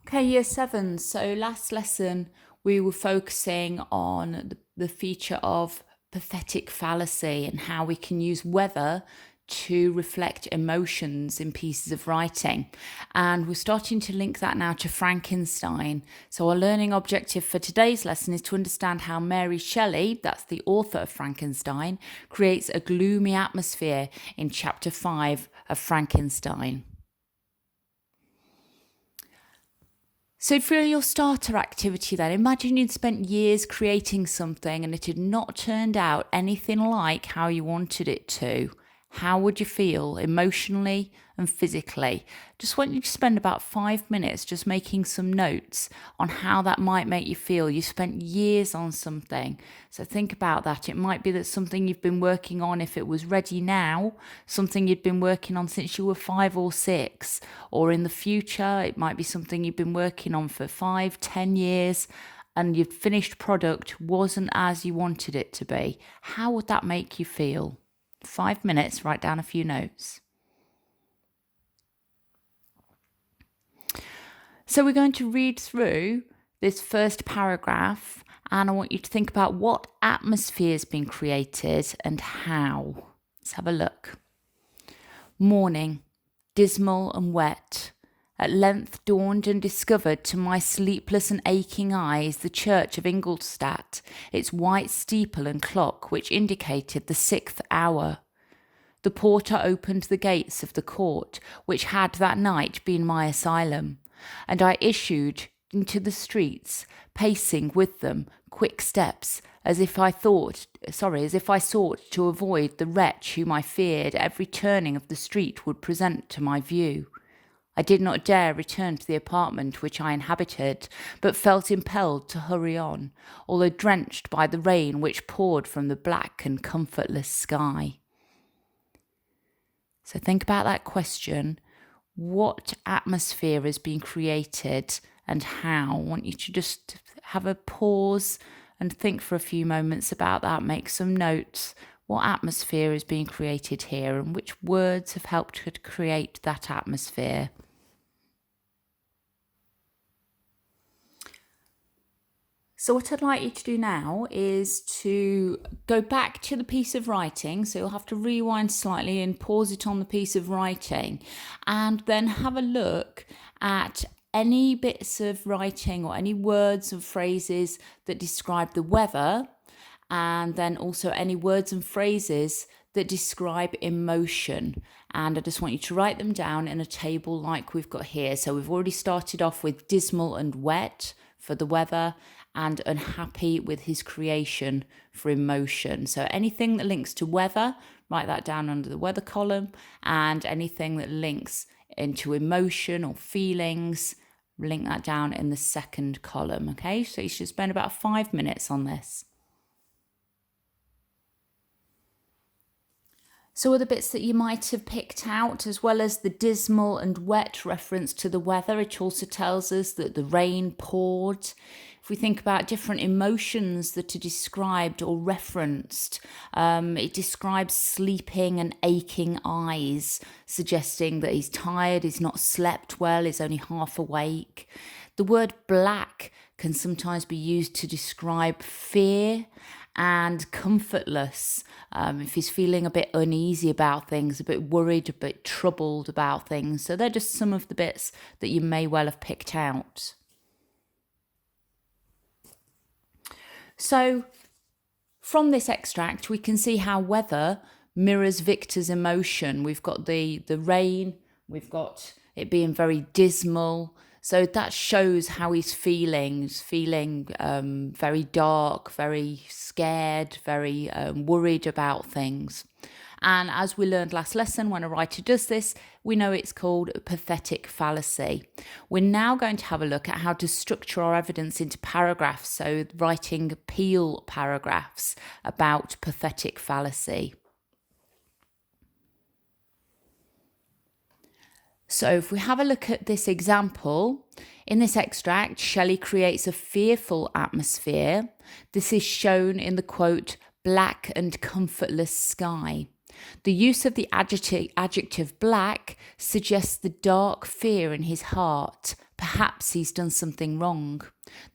Okay, year seven. So last lesson, we were focusing on the feature of pathetic fallacy and how we can use weather to reflect emotions in pieces of writing. And we're starting to link that now to Frankenstein. So our learning objective for today's lesson is to understand how Mary Shelley, that's the author of Frankenstein, creates a gloomy atmosphere in chapter 5 of Frankenstein. So for your starter activity then, imagine you'd spent years creating something and it had not turned out anything like how you wanted it to. How would you feel emotionally and physically? Just want you to spend about 5 minutes just making some notes on how that might make you feel. You spent years on something. So think about that. It might be that something you've been working on, if it was ready now, something you'd been working on since you were 5 or 6, or in the future, it might be something you've been working on for 5, 10 years, and your finished product wasn't as you wanted it to be. How would that make you feel? 5 minutes, write down a few notes. So we're going to read through this first paragraph, and I want you to think about what atmosphere has been created and how. Let's have a look. Morning, dismal and wet, at length dawned and discovered to my sleepless and aching eyes the church of Ingolstadt, its white steeple and clock which indicated the 6th hour. The porter opened the gates of the court, which had that night been my asylum, and I issued into the streets, pacing with them quick steps, as if I sought to avoid the wretch whom I feared every turning of the street would present to my view. I did not dare return to the apartment which I inhabited, but felt impelled to hurry on, although drenched by the rain which poured from the black and comfortless sky. So think about that question. What atmosphere has been created and how? I want you to just have a pause and think for a few moments about that. Make some notes. What atmosphere is being created here and which words have helped to create that atmosphere? So what I'd like you to do now is to go back to the piece of writing. So you'll have to rewind slightly and pause it on the piece of writing, and then have a look at any bits of writing or any words and phrases that describe the weather, and then also any words and phrases that describe emotion. And I just want you to write them down in a table like we've got here. So we've already started off with dismal and wet for the weather, and unhappy with his creation for emotion. So anything that links to weather, write that down under the weather column, and anything that links into emotion or feelings, link that down in the second column, okay? So you should spend about 5 minutes on this. So are the bits that you might have picked out, as well as the dismal and wet reference to the weather, it also tells us that the rain poured. If we think about different emotions that are described or referenced, it describes sleeping and aching eyes, suggesting that he's tired, he's not slept well, he's only half awake. The word black can sometimes be used to describe fear and comfortless, if he's feeling a bit uneasy about things, a bit worried, a bit troubled about things. So they're just some of the bits that you may well have picked out. So from this extract, we can see how weather mirrors Victor's emotion. We've got the rain, we've got it being very dismal. So that shows how he's feeling. He's feeling very dark, very scared, very worried about things. And as we learned last lesson, when a writer does this, we know it's called pathetic fallacy. We're now going to have a look at how to structure our evidence into paragraphs, so writing peel paragraphs about pathetic fallacy. So if we have a look at this example, in this extract, Shelley creates a fearful atmosphere. This is shown in the quote, black and comfortless sky. The use of the adjective black suggests the dark fear in his heart, Perhaps he's done something wrong.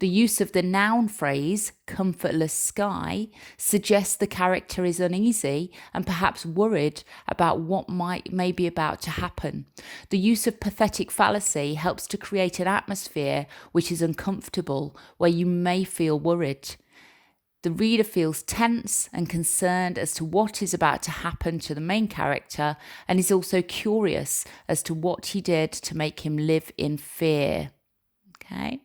The use of the noun phrase, comfortless sky, suggests the character is uneasy and perhaps worried about what may be about to happen. The use of pathetic fallacy helps to create an atmosphere which is uncomfortable, where you may feel worried. The reader feels tense and concerned as to what is about to happen to the main character, and is also curious as to what he did to make him live in fear. Okay,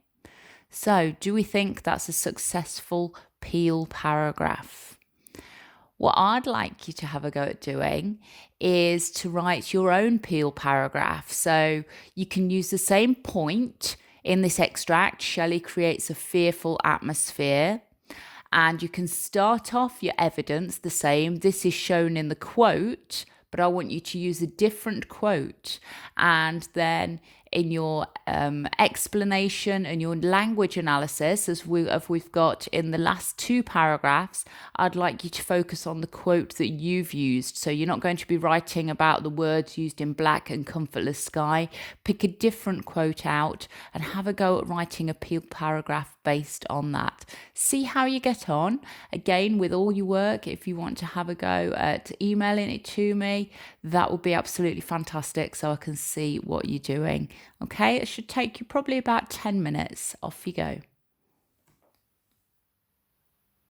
so do we think that's a successful Peel paragraph? What I'd like you to have a go at doing is to write your own Peel paragraph. So you can use the same point in this extract. Shelley creates a fearful atmosphere. And you can start off your evidence the same. This is shown in the quote, but I want you to use a different quote. And then in your explanation and your language analysis, as we've got in the last two paragraphs, I'd like you to focus on the quote that you've used. So you're not going to be writing about the words used in black and comfortless sky. Pick a different quote out and have a go at writing a Peel paragraph based on that. See how you get on. Again, with all your work, if you want to have a go at emailing it to me, that would be absolutely fantastic, so I can see what you're doing. Okay, it should take you probably about 10 minutes. Off you go.